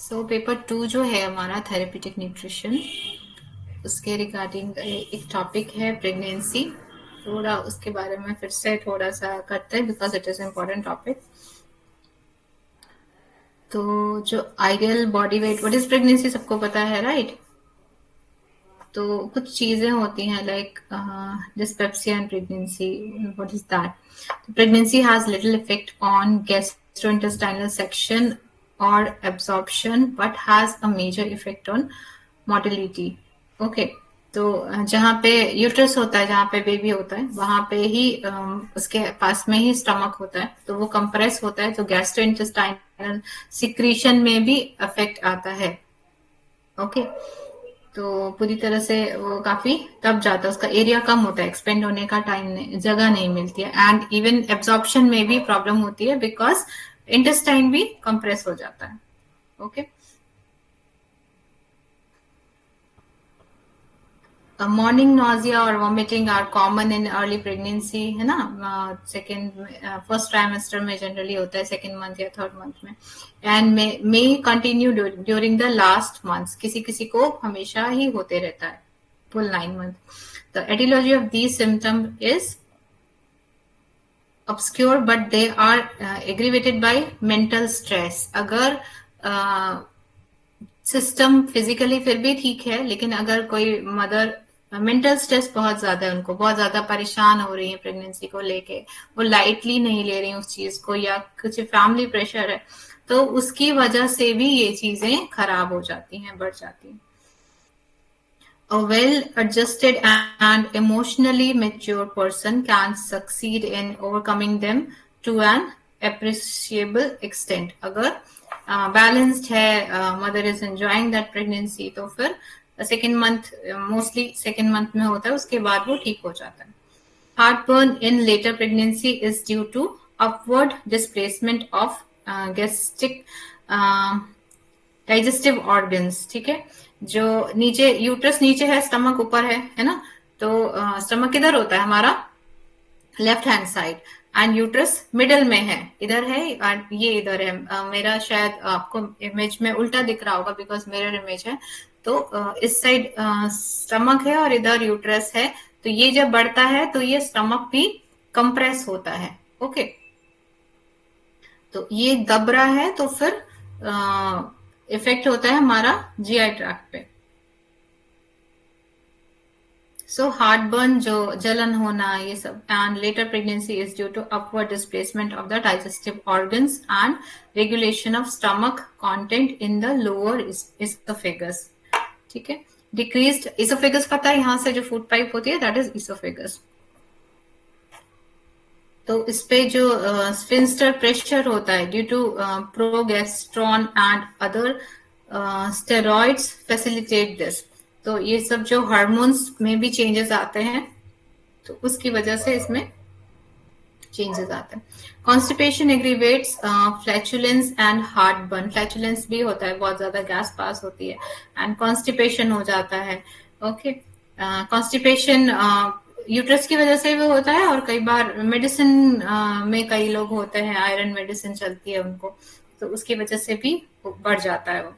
So paper 2 जो है हमारा थेरेप्यूटिक न्यूट्रिशन, उसके रिगार्डिंग एक टॉपिक है प्रेगनेंसी। थोड़ा उसके बारे में फिर से थोड़ा सा करते हैं because it is important topic. तो जो ideal body weight, what is pregnancy सबको पता है, राइट? तो कुछ चीजें होती हैं like dyspepsia in pregnancy, what is that? Pregnancy has little effect on gastrointestinal section और absorption but has a major effect on motility. Okay, तो जहाँ पे यूट्रस होता है, जहाँ पे बेबी होता है, वहां पे ही उसके पास में ही स्टमक होता है, तो वो कंप्रेस होता है, तो गैस्ट्रोइंटेस्टाइनल सिक्रीशन में भी इफेक्ट आता है। ओके, तो पूरी तरह से वो काफी दब जाता है, उसका एरिया कम होता है, एक्सपेंड होने का टाइम नहीं, जगह नहीं मिलती है, एंड इवन एब्जॉर्प्शन में भी प्रॉब्लम होती है बिकॉज इंटेस्टाइन भी कंप्रेस हो जाता है। ओके, मॉर्निंग नॉजिया और vomiting are common in early pregnancy, है ना? सेकेंड फर्स्ट ट्राइमेस्टर में जनरली होता है, सेकेंड मंथ या थर्ड मंथ में, and may continue during the last months, किसी किसी को हमेशा ही होते रहता है full 9 months. The etiology of these symptoms is obscure, but they are aggravated by mental stress. अगर सिस्टम फिजिकली फिर भी ठीक है, लेकिन अगर कोई मदर मेंटल स्ट्रेस बहुत ज्यादा है, उनको बहुत ज्यादा परेशान हो रही है प्रेगनेंसी को लेके, वो लाइटली नहीं ले रही उस चीज को, या कुछ फैमिली प्रेशर है, तो उसकी वजह से भी ये चीजें खराब हो जाती हैं, बढ़ जाती हैं। A well-adjusted and emotionally mature person can succeed in overcoming them to an appreciable extent. अगर balanced है, mother is enjoying that pregnancy, तो फिर second month, mostly second month में होता है, उसके बाद वो ठीक हो जाता है। Heartburn in later pregnancy is due to upward displacement of gastric digestive organs. ठीक है, जो नीचे यूट्रस नीचे है, स्टमक ऊपर है ना? तो स्टमक किधर होता है हमारा? Left hand side, and uterus middle में है, इधर है, ये इधर है। मेरा शायद आपको इमेज में उल्टा दिख रहा होगा बिकॉज मिरर इमेज है। तो इस साइड स्टमक है और इधर यूट्रस है, तो ये जब बढ़ता है तो ये स्टमक भी कंप्रेस होता है। ओके, तो ये दब रहा है, तो फिर इफेक्ट होता है हमारा जीआई ट्रैक्ट पे। सो हार्टबर्न, जो जलन होना, ये सब, and later pregnancy is due to upward displacement of the digestive organs and regulation of stomach content in the lower oesophagus. ठीक है, डिक्रीज्ड इसोफेगस, पता है यहाँ से जो फूड पाइप होती है, दैट इज इसोफेगस। तो इस पे जो स्फिंस्टर प्रेशर होता है due to progesterone and other steroids facilitate this. तो ये सब जो हार्मोन्स में भी चेंजेस आते हैं, तो उसकी वजह से इसमें चेंजेस आते हैं। Constipation aggravates flatulence and heartburn. Flatulence भी होता है, बहुत ज्यादा गैस पास होती है, एंड कॉन्स्टिपेशन हो जाता है। ओके, कॉन्स्टिपेशन यूट्रस की वजह से भी होता है, और कई बार मेडिसिन में कई लोग होते हैं, आयरन मेडिसिन चलती है उनको, तो उसकी वजह से भी बढ़ जाता है वो।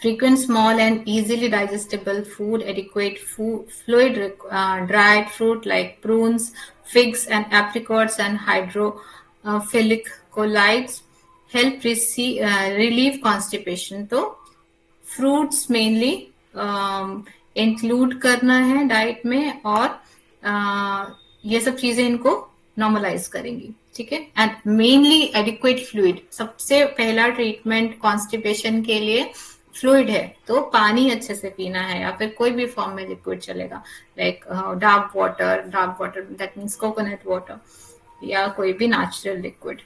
Frequent small and easily digestible food, adequate food, fluid, dried fruit like prunes, figs and apricots, and hydrophilic colloids help relieve constipation. तो फ्रूट्स मेनली इंक्लूड करना है डाइट में, और ये सब चीजें इनको नॉर्मलाइज करेंगी। ठीक है, एंड मेनली एडिक्वेट फ्लूइड। सबसे पहला ट्रीटमेंट कॉन्स्टिपेशन के लिए फ्लूइड है, तो पानी अच्छे से पीना है, या फिर कोई भी फॉर्म में लिक्विड चलेगा, like dark water that means coconut water, या कोई भी natural liquid.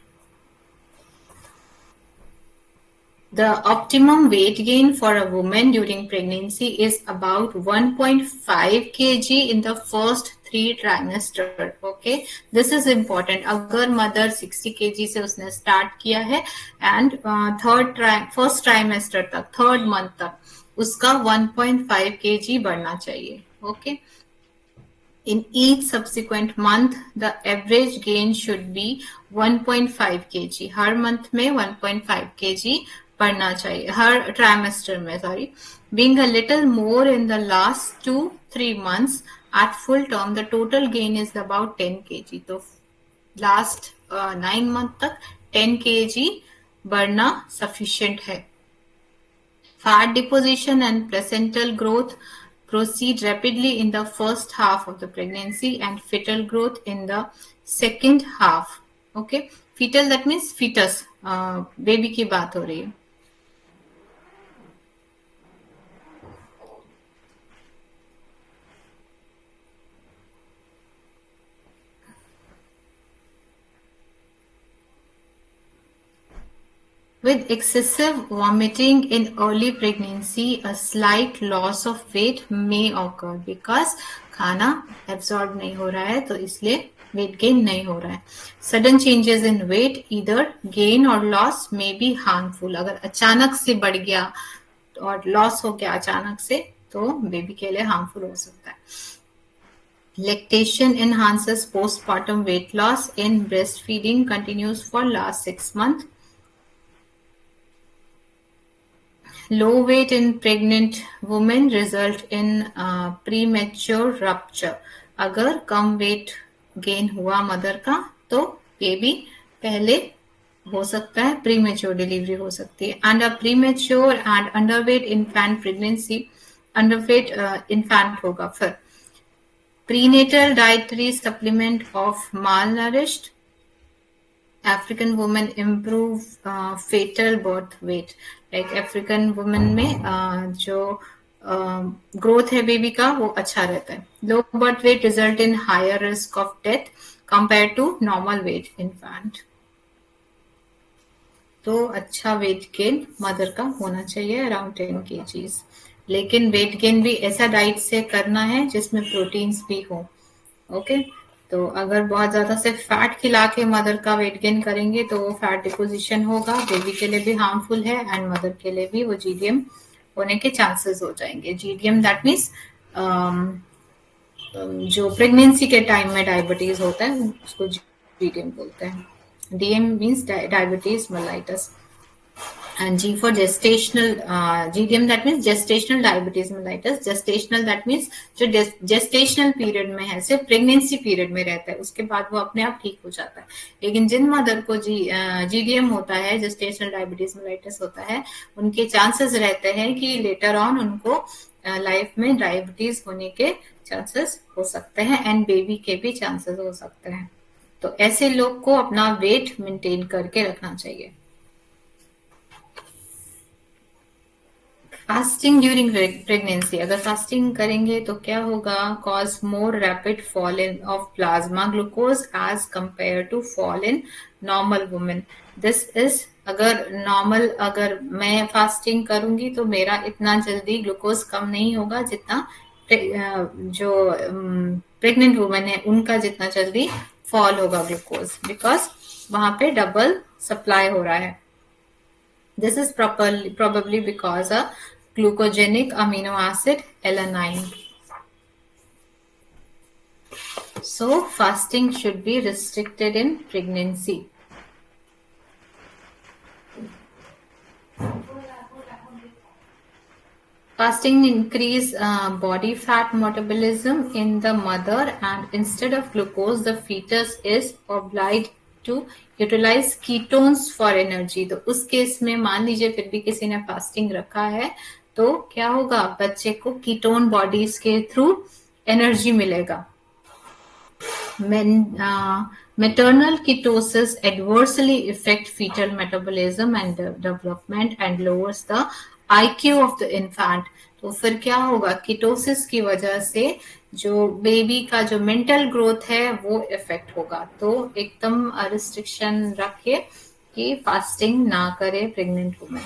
The optimum weight gain for a woman during pregnancy is about 1.5 kg in the first 3 trimester. Okay, this is important. अगर mother 60 kg से उसने start किया है, and first trimester तक, third month तक, उसका 1.5 kg बढ़ना चाहिए। Okay, In each subsequent month, the average gain should be 1.5 kg. Her month में 1.5 kg बढ़ना चाहिए हर ट्राइमेस्टर में, sorry, being a little more in the last 2-3 months at full term the total gain is about 10 kg. तो last 9 month तक 10 kg बढ़ना sufficient है. Fat deposition and placental growth proceed rapidly in the first half of the pregnancy and fetal growth in the second half. Okay, fetal that means fetus, baby की बात हो रही है. With excessive vomiting in early pregnancy, a slight loss of weight may occur because खाना absorb नहीं हो रहा है, तो इसलिए weight gain नहीं हो रहा है. Sudden changes in weight, either gain or loss, may be harmful. अगर अचानक से बढ़ गया और loss हो गया अचानक से, तो बेबी के लिए harmful हो सकता है. Lactation enhances postpartum weight loss in breastfeeding continues for last 6 months. Low weight in pregnant women result in premature rupture. अगर कम वेट गेन हुआ मदर का तो बेबी पहले हो सकता है, प्रीमेच्योर डिलीवरी हो सकती है. And a premature and underweight infant pregnancy, underweight infant होगा. फिर prenatal dietary supplement of malnourished African women improve fetal birth weight. Like African women में जो growth है बेबी का वो अच्छा रहता है. Low birth weight result in higher risk of death compared to normal weight infant. तो अच्छा वेट गेन मदर का होना चाहिए अराउंड 10 kgs. लेकिन वेट गेन भी ऐसा डाइट से करना है जिसमें प्रोटीन्स भी हो. ओके, तो अगर बहुत ज्यादा से फैट खिला के मदर का वेट गेन करेंगे तो वो फैट डिपोजिशन होगा, बेबी के लिए भी हार्मफुल है एंड मदर के लिए भी वो जीडीएम होने के चांसेस हो जाएंगे. जीडीएम दैट मीन्स जो प्रेगनेंसी के टाइम में डायबिटीज होता है उसको जीडीएम बोलते हैं. DM means diabetes mellitus. And G for gestational, GDM that means gestational diabetes mellitus. Gestational that means जो gestational period में है, सिर्फ प्रेगनेंसी पीरियड में रहता है, उसके बाद वो अपने आप ठीक हो जाता है. लेकिन जिन मदर को GDM होता है, gestational diabetes mellitus होता है, उनके चांसेस रहते हैं कि लेटर ऑन उनको लाइफ में डायबिटीज होने के चांसेस हो सकते हैं एंड बेबी के भी चांसेस हो सकते हैं. तो ऐसे लोग को अपना वेट मेंटेन करके रखना चाहिए. फास्टिंग ड्यूरिंग प्रेगनेंसी, अगर फास्टिंग करेंगे तो क्या होगा? Cause more rapid fall in of plasma glucose as compare to fall in normal women. This is अगर मैं फास्टिंग करूंगी तो मेरा इतना जल्दी ग्लूकोज कम नहीं होगा जितना जो प्रेग्नेंट वुमेन है उनका जितना जल्दी फॉल होगा ग्लूकोज, बिकॉज वहां पे डबल सप्लाई हो रहा है. This is probably because a glucogenic amino acid alanine. So fasting should be restricted in pregnancy. Fasting increase body fat metabolism in the mother and instead of glucose the fetus is obliged to utilise ketones for energy. तो उस case में मान लीजिए फिर भी किसी ने fasting रखा है तो क्या होगा? बच्चे को कीटोन बॉडीज के थ्रू एनर्जी मिलेगा. Maternal ketosis adversely affect fetal metabolism and development and lowers the IQ of the infant. तो फिर क्या होगा? कीटोसिस की वजह से जो बेबी का जो मेंटल ग्रोथ है वो इफेक्ट होगा. तो एकदम रिस्ट्रिक्शन रखिए कि फास्टिंग ना करे pregnant women.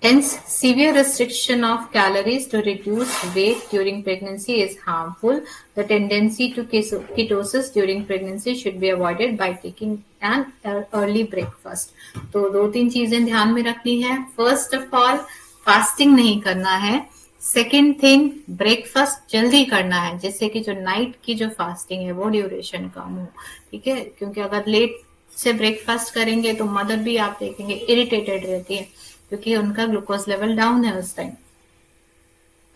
Hence, severe restriction of calories to reduce weight during pregnancy is harmful. The tendency to ketosis during pregnancy should be avoided by taking an early breakfast. तो 2-3 चीजें ध्यान में रखनी है. फर्स्ट ऑफ ऑल फास्टिंग नहीं करना है. Second thing, breakfast जल्दी करना है जिससे कि जो नाइट की जो फास्टिंग है वो ड्यूरेशन कम हो. ठीक है, क्योंकि अगर लेट से ब्रेकफास्ट करेंगे तो मदर भी आप देखेंगे इरिटेटेड रहती है, क्योंकि उनका ग्लूकोज लेवल डाउन है उस टाइम।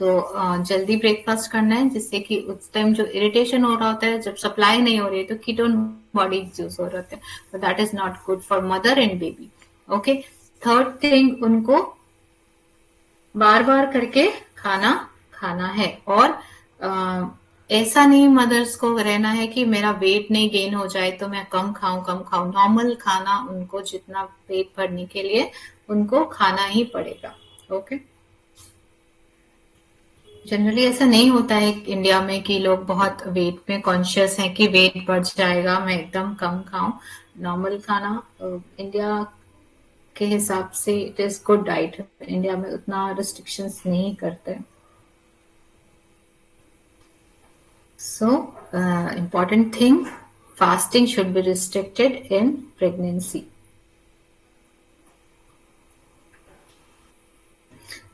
तो जल्दी ब्रेकफास्ट करना है, जिससे कि उस टाइम जो इरिटेशन हो रहा होता है, जब सप्लाई नहीं हो रही है, तो कीटोन बॉडी यूज हो रहे होते हैं, तो that is not good for mother and baby. Okay, third thing, उनको बार बार करके खाना खाना है। और ऐसा नहीं मदर्स को रहना है कि मेरा वेट नहीं गेन हो जाए तो मैं कम खाऊं। नॉर्मल खाना उनको जितना पेट भरने के लिए उनको खाना ही पड़ेगा। ओके, जनरली ऐसा नहीं होता है इंडिया में कि लोग बहुत वेट में कॉन्शियस हैं कि वेट बढ़ जाएगा, मैं एकदम कम खाऊं। नॉर्मल खाना इंडिया के हिसाब से it is good diet. India में उतना रिस्ट्रिक्शंस नहीं करते। So important thing, fasting should be restricted in pregnancy.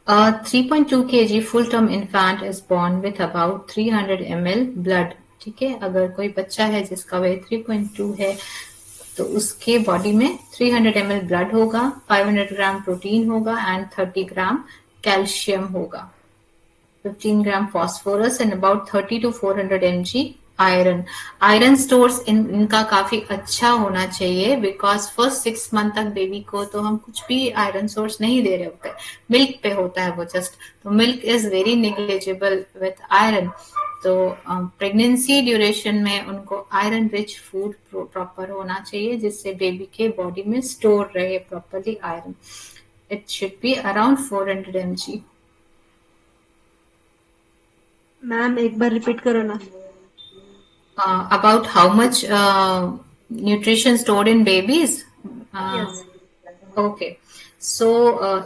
A 3.2 kg full-term infant is born with about 300 ml blood. ठीक है, अगर कोई बच्चा है जिसका वेट 3.2 है तो उसके बॉडी में 300 ml ब्लड होगा, 500 ग्राम प्रोटीन होगा एंड 30 ग्राम कैल्शियम होगा, 15 gram phosphorus and about 30 to 400 mg iron. Iron stores इनका काफी अच्छा होना चाहिए, बिकॉज फर्स्ट 6 मंथ तक बेबी को तो हम कुछ भी आयरन सोर्स नहीं दे रहे होते, मिल्क पे होता है वो जस्ट। तो milk is very negligible with iron. तो प्रेगनेंसी ड्यूरेशन में उनको आयरन रिच फूड प्रॉपर होना चाहिए, जिससे बेबी के बॉडी में स्टोर रहे properly iron. It should be around 400 mg। Ma'am एक बार रिपीट करो ना। About how much nutrition stored in babies? Yes. Okay, so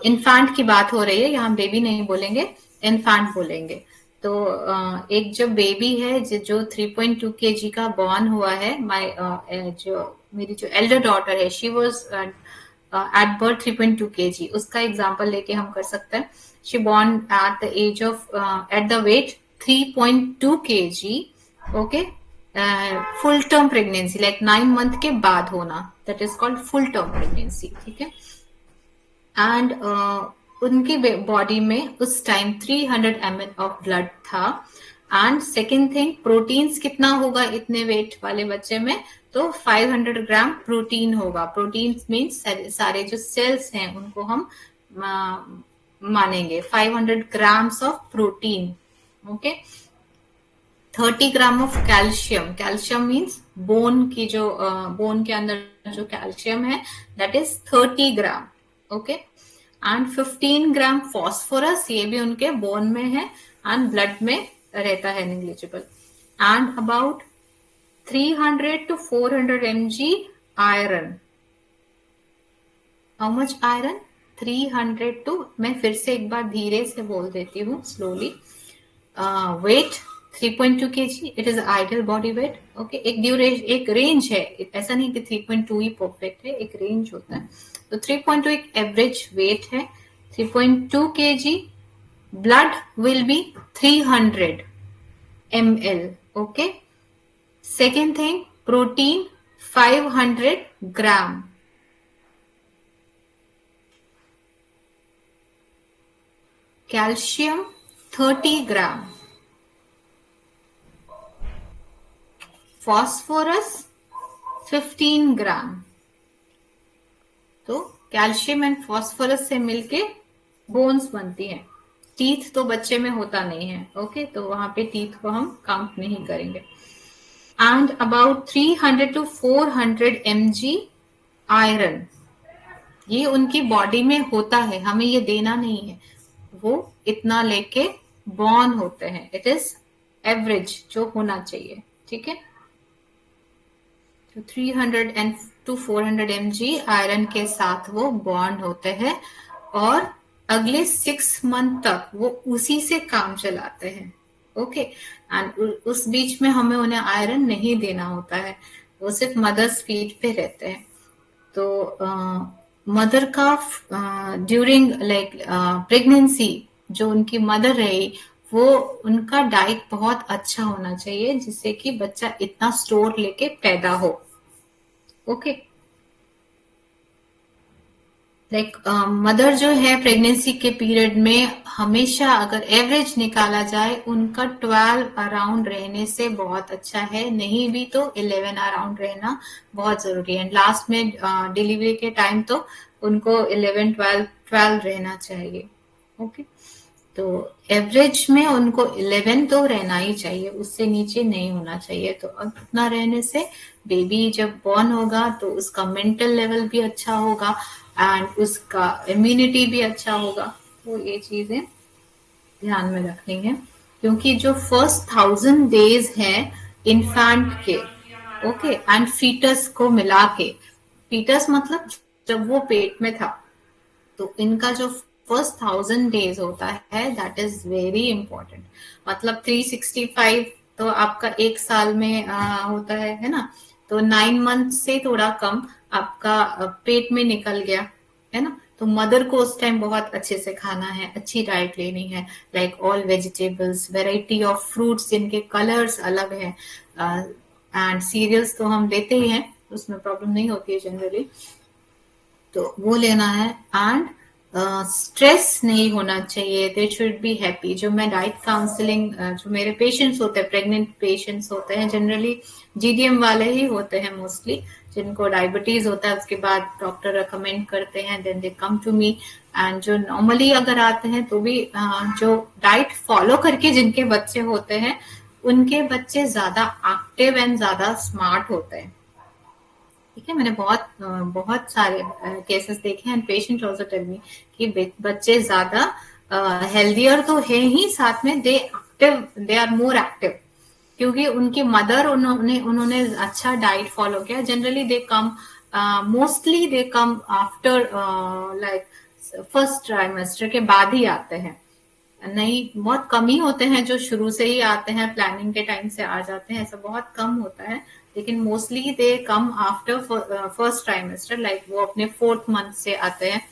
infant की बात हो रही है, यहाँ बेबी नहीं बोलेंगे, इन्फेंट बोलेंगे। तो एक जो बेबी है जो 3.2 kg का बॉर्न हुआ है, मेरी जो एल्डर डॉटर है, she was at birth 3.2 kg, उसका एग्जांपल लेके हम कर सकते हैं। She born at the age of at the weight 3.2 kg। Okay, full term pregnancy like 9 month के बाद होना, that is called full term pregnancy. ठीक है, एंड उनकी बॉडी में उस टाइम 300 ml ऑफ ब्लड था। एंड सेकेंड थिंग, प्रोटीन्स कितना होगा इतने वेट वाले बच्चे में? तो 500 ग्राम प्रोटीन होगा। प्रोटीन मीन्स सारे जो सेल्स हैं उनको हम मानेंगे 500 grams of protein. Okay, 30 gram of calcium. Calcium means bone की जो बोन के अंदर जो कैल्शियम है, that is 30 gram. Okay, and 15 gram phosphorus, ये भी उनके बोन में है एंड ब्लड में रहता है, negligible. And about 300 to 400 mg iron. How much iron? 300 two, मैं फिर से एक बार धीरे से बोल देती हूँ slowly. Weight 3.2 kg, it is ideal body weight. Okay, एक रेंज है, ऐसा नहीं कि 3.2 ही परफेक्ट है, एक रेंज होता है। तो 3.2 एक एवरेज वेट है। 3.2 kg, blood will be 300 ml। Okay, second thing, protein 500 gram. Calcium 30 gram. Phosphorus 15 ग्राम। तो कैल्शियम एंड फॉस्फोरस से मिलके बोन्स बनती हैं। टीथ तो बच्चे में होता नहीं है। ओके, तो वहां पे टीथ को हम काउंट नहीं करेंगे। And about 300 to 400 mg iron, ये उनकी बॉडी में होता है, हमें ये देना नहीं है। वो इतना लेके बॉर्न होते हैं, इट इज एवरेज जो होना चाहिए। ठीक है, तो 300 to 400 mg आयरन के साथ वो बॉन्ड होते हैं और अगले 6 मंथ तक वो उसी से काम चलाते हैं। ओके, एंड उस बीच में हमें उन्हें आयरन नहीं देना होता है, वो सिर्फ मदर्स फीड पे रहते हैं। तो मदर का ड्यूरिंग लाइक प्रेगनेंसी जो उनकी मदर रही, वो उनका डाइट बहुत अच्छा होना चाहिए, जिससे कि बच्चा इतना स्टोर लेके पैदा हो। ओके, लाइक मदर जो है प्रेगनेंसी के पीरियड में हमेशा अगर एवरेज निकाला जाए उनका 12 अराउंड रहने से बहुत अच्छा है, नहीं भी तो 11 अराउंड रहना बहुत जरूरी है। लास्ट में डिलीवरी के टाइम तो उनको 11 12 रहना चाहिए। ओके, तो एवरेज में उनको 11 तो रहना ही चाहिए, उससे नीचे नहीं होना चाहिए। तो उतना रहने से बेबी जब बॉर्न होगा तो उसका मेंटल लेवल भी अच्छा होगा एंड उसका इम्यूनिटी भी अच्छा होगा। तो ये चीजें ध्यान में रखनी है, क्योंकि जो फर्स्ट 1000 डेज है इन्फेंट के, ओके, एंड फीटस को मिला के, फीटस मतलब जब वो पेट में था, तो इनका जो फर्स्ट 1000 डेज होता है दैट इज वेरी इंपॉर्टेंट। मतलब 365 तो आपका एक साल में होता है ना, तो 9 मंथ से थोड़ा कम आपका पेट में निकल गया है ना। तो मदर को उस टाइम बहुत अच्छे से खाना है, अच्छी डाइट लेनी है, like all vegetables, variety of fruits जिनके कलर्स अलग है, एंड सीरियल्स तो हम लेते ही हैं, उसमें प्रॉब्लम नहीं होती है जनरली, तो वो लेना है। एंड स्ट्रेस नहीं होना चाहिए, दे शुड बी हैप्पी। जो मैं डाइट काउंसलिंग, जो मेरे पेशेंट्स होते हैं, प्रेग्नेंट पेशेंट्स होते हैं, जनरली जीडीएम वाले ही होते हैं मोस्टली, जिनको डायबिटीज होता है, उसके बाद डॉक्टर रिकमेंड करते हैं, then they come to me. And जो नॉर्मली अगर आते हैं तो भी जो डाइट फॉलो करके जिनके बच्चे होते हैं, उनके बच्चे ज्यादा एक्टिव एंड ज्यादा स्मार्ट होते हैं। ठीक है, मैंने बहुत सारे केसेस देखे हैं, पेशेंट आल्सो टेल मी कि बच्चे ज्यादा हेल्दियर तो है ही, साथ में दे आर मोर एक्टिव, क्योंकि उनकी मदर उन्होंने अच्छा डाइट फॉलो किया। Generally they come, mostly they come after like first trimester के बाद ही आते हैं। नहीं, बहुत कम ही होते हैं जो शुरू से ही आते हैं, प्लानिंग के टाइम से आ जाते हैं, ऐसा बहुत कम होता है। लेकिन mostly they come after first trimester, like वो अपने 4th मंथ से आते हैं।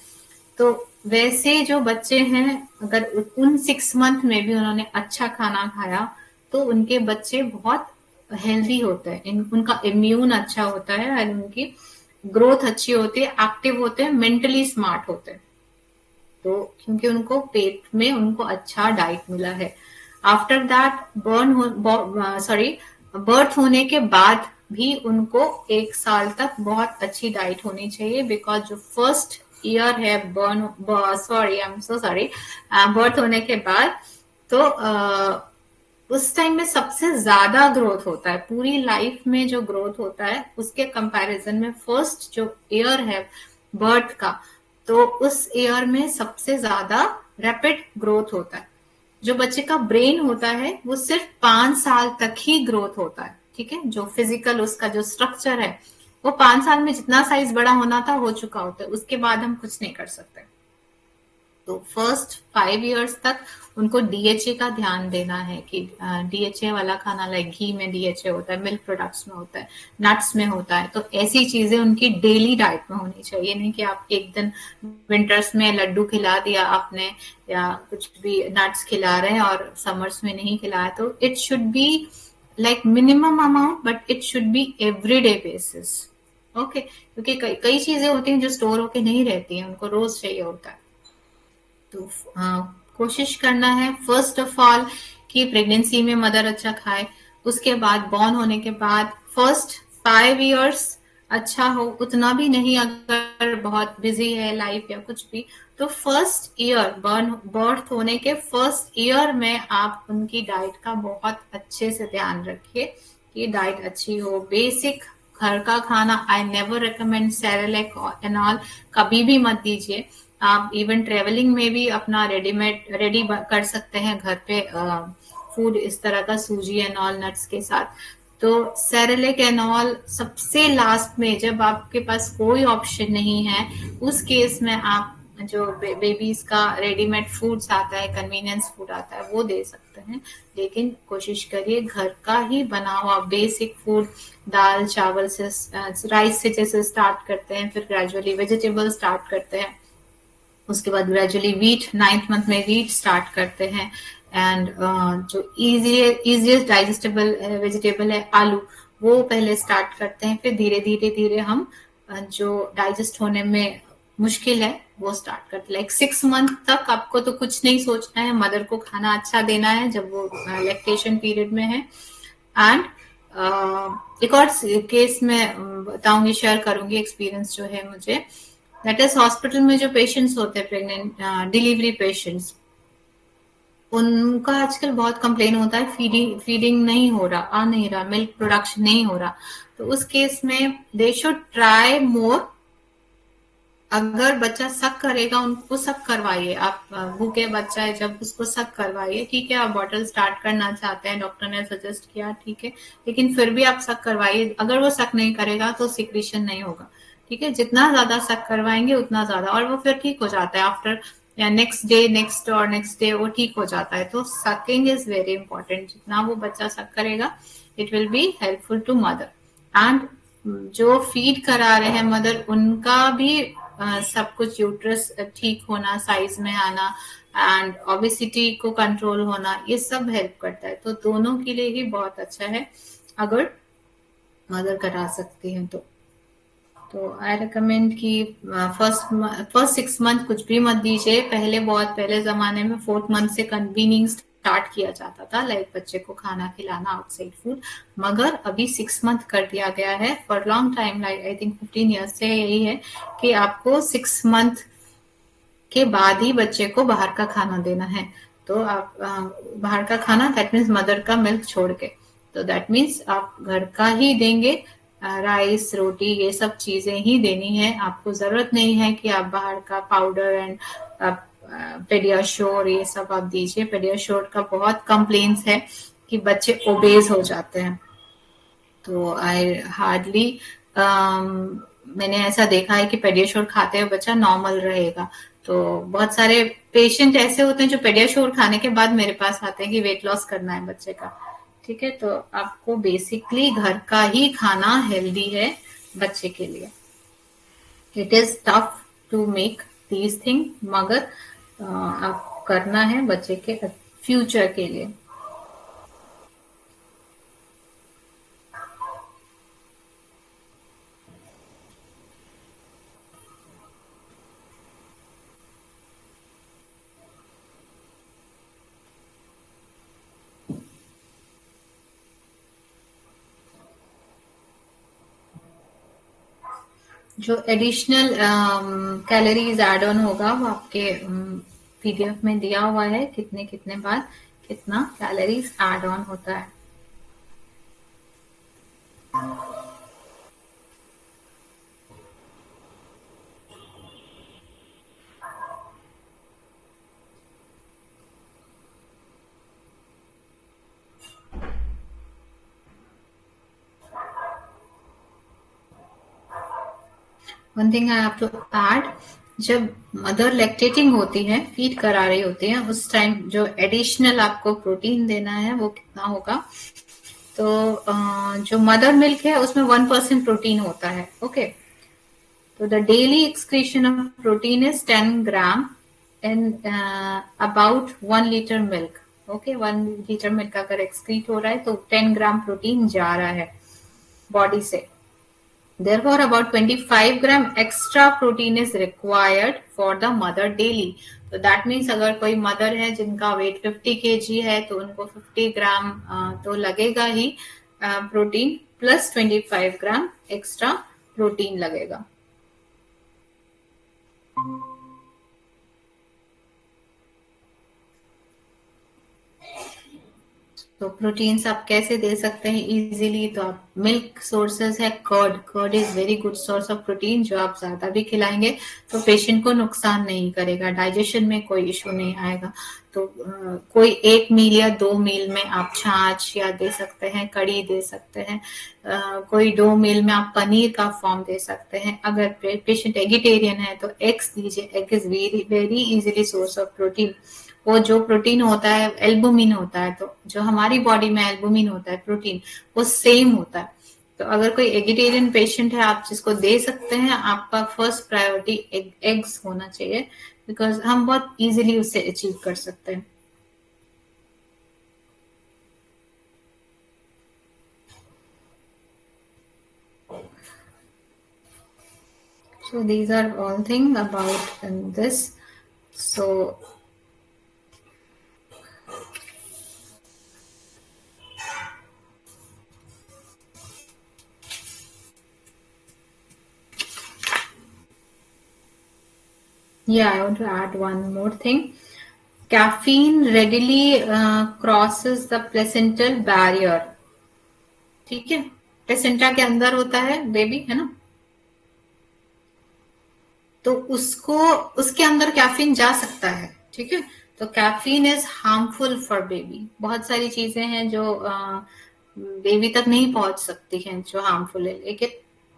तो वैसे जो बच्चे हैं, अगर उन 6 मंथ में भी उन्होंने अच्छा खाना खाया तो उनके बच्चे बहुत हेल्दी होते हैं, उनका इम्यून अच्छा होता है और उनकी ग्रोथ अच्छी होती है, एक्टिव होते हैं, मेंटली स्मार्ट होते हैं। तो क्योंकि उनको पेट में उनको अच्छा डाइट मिला है। आफ्टर दैट बर्थ होने के बाद भी उनको 1 साल तक बहुत अच्छी डाइट होनी चाहिए, बिकॉज जो फर्स्ट ईयर है I am so sorry, birth होने के बाद, तो उस टाइम में सबसे ज्यादा ग्रोथ होता है, पूरी लाइफ में जो ग्रोथ होता है उसके कंपैरिजन में फर्स्ट जो ईयर है बर्थ का, तो उस ईयर में सबसे ज्यादा रैपिड ग्रोथ होता है। जो बच्चे का ब्रेन होता है वो सिर्फ 5 साल तक ही ग्रोथ होता है। ठीक है, जो फिजिकल उसका जो स्ट्रक्चर है वो 5 साल में जितना साइज बड़ा होना था हो चुका होता है, उसके बाद हम कुछ नहीं कर सकते। तो फर्स्ट 5 इयर्स तक उनको डीएचए का ध्यान देना है कि डीएचए वाला खाना, लाइक घी में डीएचए होता है, मिल्क प्रोडक्ट्स में होता है, नट्स में होता है, तो ऐसी चीजें उनकी डेली डाइट में होनी चाहिए। नहीं कि आप एक दिन विंटर्स में लड्डू खिला दिया आपने या कुछ भी नट्स खिला रहे हैं और समर्स में नहीं खिलाया, तो it should be like minimum amount, but it should be everyday basis. Okay, क्योंकि कई चीजें होती हैं जो स्टोर होके नहीं रहती हैं, उनको रोज चाहिए होता है। तो कोशिश करना है फर्स्ट ऑफ ऑल कि प्रेगनेंसी में मदर अच्छा खाए, उसके बाद बॉर्न होने के बाद फर्स्ट 5 इयर्स अच्छा हो, उतना भी नहीं अगर बहुत बिजी है लाइफ या कुछ भी, तो फर्स्ट ईयर बर्थ होने के फर्स्ट ईयर में आप उनकी डाइट का बहुत अच्छे से ध्यान रखिए कि डाइट अच्छी हो, बेसिक घर का खाना। I never recommend Cerelac and all, कभी भी मत दीजिए। आप इवन ट्रेवलिंग में भी अपना रेडी कर सकते हैं घर पे फूड, इस तरह का सूजी एंड ऑल नट्स के साथ। तो सेरेलेक एंड ऑल सबसे लास्ट में, जब आपके पास कोई ऑप्शन नहीं है, उस केस में आप जो बेबीज का रेडीमेड फूड्स आता है, कन्वीनियंस फूड आता है, वो दे सकते हैं। लेकिन कोशिश करिए घर का ही बना हुआ बेसिक फूड, दाल चावल से, राइस से जैसे स्टार्ट करते हैं, फिर ग्रेजुअली वेजिटेबल स्टार्ट करते हैं, उसके बाद ग्रेजुअली वीट, 9th मंथ में वीट स्टार्ट करते हैं। एंड जो इजीएस्ट डाइजेस्टेबल वेजिटेबल है आलू, वो पहले स्टार्ट करते हैं, फिर धीरे धीरे धीरे हम जो डाइजेस्ट होने में मुश्किल है वो स्टार्ट करते। लाइक 6 मंथ तक आपको तो कुछ नहीं सोचना है, मदर को खाना अच्छा देना है जब वो लैक्टेशन पीरियड में है। एंड एक और केस में बताऊंगी, शेयर करूंगी एक्सपीरियंस जो है मुझे। दैट इज हॉस्पिटल में जो पेशेंट्स होते हैं, प्रेग्नेंट डिलीवरी पेशेंट्स, उनका आजकल बहुत कंप्लेन होता है, फीडिंग नहीं हो रहा, आ नहीं रहा, मिल्क प्रोडक्शन नहीं हो रहा। तो उस केस में दे शुड ट्राई मोर। अगर बच्चा सक करेगा, उनको सक करवाइए आप। भूखे बच्चा है जब, उसको सक करवाइए। ठीक है, आप बॉटल स्टार्ट करना चाहते हैं, डॉक्टर ने सजेस्ट किया, ठीक है, लेकिन फिर भी आप सक करवाइए। अगर वो सक नहीं करेगा तो सिक्रीशन नहीं होगा। ठीक है, जितना ज्यादा सक करवाएंगे उतना ज्यादा, और वो फिर ठीक हो जाता है। आफ्टर या नेक्स्ट डे, नेक्स्ट डे वो ठीक हो जाता है। तो सकिंग इज वेरी इंपॉर्टेंट। जितना वो बच्चा सक करेगा, it will be helpful to mother. And जो फीड करा रहे हैं मदर, उनका भी सब कुछ, यूट्रस ठीक होना, साइज में आना, एंड ओबेसिटी को कंट्रोल होना, ये सब हेल्प करता है। तो दोनों के लिए ही बहुत अच्छा है अगर मदर करा सकती है तो आई रिकमेंड कि फर्स्ट 6 मंथ कुछ भी मत दीजिए। बहुत पहले जमाने में 4th मंथ से कन्वीनिंग स्टार्ट किया जाता था, लाइक बच्चे को खाना खिलाना आउटसाइड फूड। मगर अभी 6 मंथ कर दिया गया है for long time, like I think 15 years से यही है कि आपको 6 मंथ के बाद ही बच्चे को बाहर का खाना देना है। तो आप बाहर का खाना, दैट मीन्स मदर का मिल्क छोड़ के, तो दैट मीन्स आप घर का ही देंगे। राइस, रोटी, ये सब चीजें ही देनी है। आपको जरूरत नहीं है कि आप बाहर का पाउडर एंड पेडियाश्योर ये सब आप दीजिए। पेडियाश्योर का बहुत कंप्लेन्स है कि बच्चे ओबेज हो जाते हैं। तो आई हार्डली मैंने ऐसा देखा है कि पेडियाश्योर खाते हुए बच्चा नॉर्मल रहेगा। तो बहुत सारे पेशेंट ऐसे होते हैं जो पेडियाश्योर खाने के बाद मेरे पास आते हैं कि वेट लॉस करना है बच्चे का। ठीक है, तो आपको बेसिकली घर का ही खाना हेल्दी है बच्चे के लिए। It is tough to make these thing, मगर आप करना है बच्चे के फ्यूचर के लिए। जो एडिशनल कैलोरीज ऐड ऑन होगा वो आपके पीडीएफ में दिया हुआ है, कितने कितने बार कितना कैलोरीज ऐड ऑन होता है। One thing I have to add, जब मदर लैक्टेटिंग होती है, फीड करा रही होती है, उस टाइम जो एडिशनल आपको प्रोटीन देना है वो कितना होगा। तो जो मदर मिल्क है उसमें 1% प्रोटीन होता है। ओके, तो the daily excretion of protein is 10 gram in about 1 litre milk. Okay, 1 litre milk अगर एक्सक्रीट हो रहा है तो 10 ग्राम प्रोटीन जा रहा है बॉडी से। Therefore, about 25 gram extra protein is required for the mother daily. तो दैट मीन्स अगर कोई मदर है जिनका वेट 50 kg है तो उनको 50 ग्राम तो लगेगा ही प्रोटीन, प्लस 25 ग्राम एक्स्ट्रा प्रोटीन लगेगा। तो प्रोटीन्स आप कैसे दे सकते हैं इजीली, तो आप मिल्क सोर्सेज है, curd. Curd is very good source of protein, जो आप ज्यादा भी खिलाएंगे तो पेशेंट को नुकसान नहीं करेगा, डाइजेशन में कोई इशू नहीं आएगा। तो कोई 1 मील या 2 मील में आप छाछ या दे सकते हैं, कड़ी दे सकते हैं। कोई 2 मील में आप पनीर का फॉर्म दे सकते हैं। अगर पेशेंट एगिटेरियन है तो एग्स दीजिए। Egg is very very easily source of protein. वो जो प्रोटीन होता है एल्बुमिन होता है, तो जो हमारी बॉडी में एल्बुमिन होता है प्रोटीन, वो सेम होता है। तो अगर कोई एगिटेरियन पेशेंट है आप जिसको दे सकते हैं, आपका फर्स्ट प्रायोरिटी एग्स होना चाहिए, बिकॉज हम बहुत इजीली उससे अचीव कर सकते हैं। So these are all thing about this. So yeah, I want to add one more thing. Caffeine readily crosses the placental barrier. ठीक है, प्लेसेंटा के अंदर होता है बेबी, है ना, तो उसको उसके अंदर कैफीन जा सकता है, ठीक है। तो caffeine is harmful for baby. बहुत सारी चीजें हैं जो बेबी तक नहीं पहुंच सकती हैं जो हार्मफुल है, लेकिन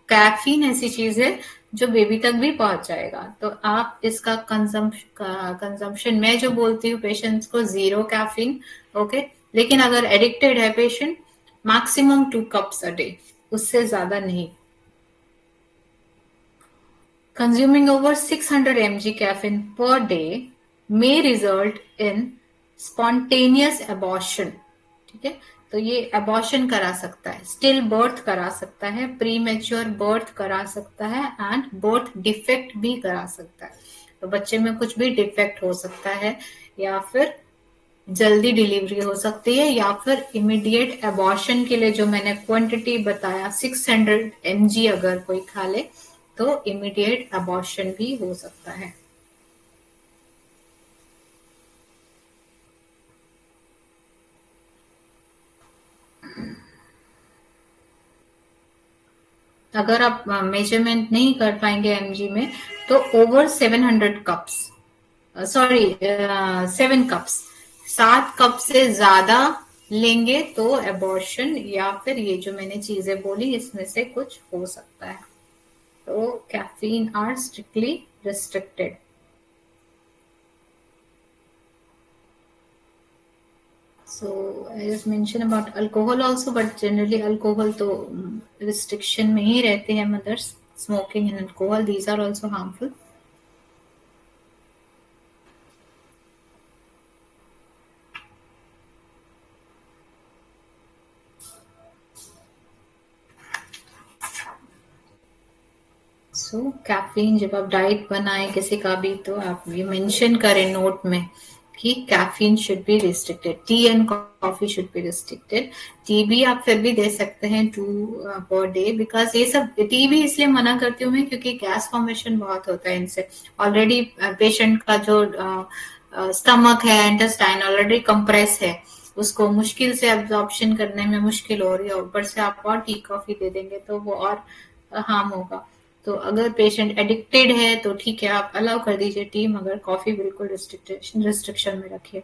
कैफीन ऐसी चीज है जो बेबी तक भी पहुंच जाएगा। तो आप इसका कंजम्पशन, मैं जो बोलती हूँ पेशेंट्स को, 0 कैफीन, ओके। लेकिन अगर एडिक्टेड है patient, maximum 2 cups a day, उससे ज्यादा नहीं। Consuming over 600 mg caffeine per day may result in spontaneous abortion, ठीक है। तो ये अबॉर्शन करा सकता है, स्टिल बर्थ करा सकता है, प्री मेच्योर बर्थ करा सकता है, एंड बर्थ डिफेक्ट भी करा सकता है। तो बच्चे में कुछ भी डिफेक्ट हो सकता है, या फिर जल्दी डिलीवरी हो सकती है, या फिर इमीडिएट अबॉर्शन के लिए जो मैंने क्वांटिटी बताया 600 mg अगर कोई खा ले तो इमीडिएट अबॉर्शन भी हो सकता है। अगर आप मेजरमेंट नहीं कर पाएंगे एमजी में, तो over 700 cups, sorry 7 cups, 7 cup से ज्यादा लेंगे तो अबॉर्शन या फिर ये जो मैंने चीजें बोली इसमें से कुछ हो सकता है। तो caffeine are strictly restricted. So I just mentioned about alcohol also, but generally alcohol तो restriction में ही रहते हैं mothers. Smoking and alcohol, these are also harmful. So caffeine जब आप डाइट बनाए किसी का भी, तो आप ये मेंशन करें नोट में कि caffeine should be restricted, T and coffee should be restricted. T भी आप फिर भी दे सकते हैं 2 पर डे, बिकॉज ये सब टी भी इसलिए मना करती हूँ मैं क्योंकि गैस फॉर्मेशन बहुत होता है इनसे। ऑलरेडी पेशेंट का जो स्टमक है, इंटेस्टाइन ऑलरेडी कंप्रेस है, उसको मुश्किल से एब्जॉर्प्शन करने में मुश्किल हो रही है, ऊपर से आप और टी कॉफी दे देंगे तो वो और हार्म होगा। तो अगर पेशेंट एडिक्टेड है तो ठीक है, आप अलाउ कर दीजिए टी, मगर कॉफी बिल्कुल रिस्ट्रिक्शन में रखिए।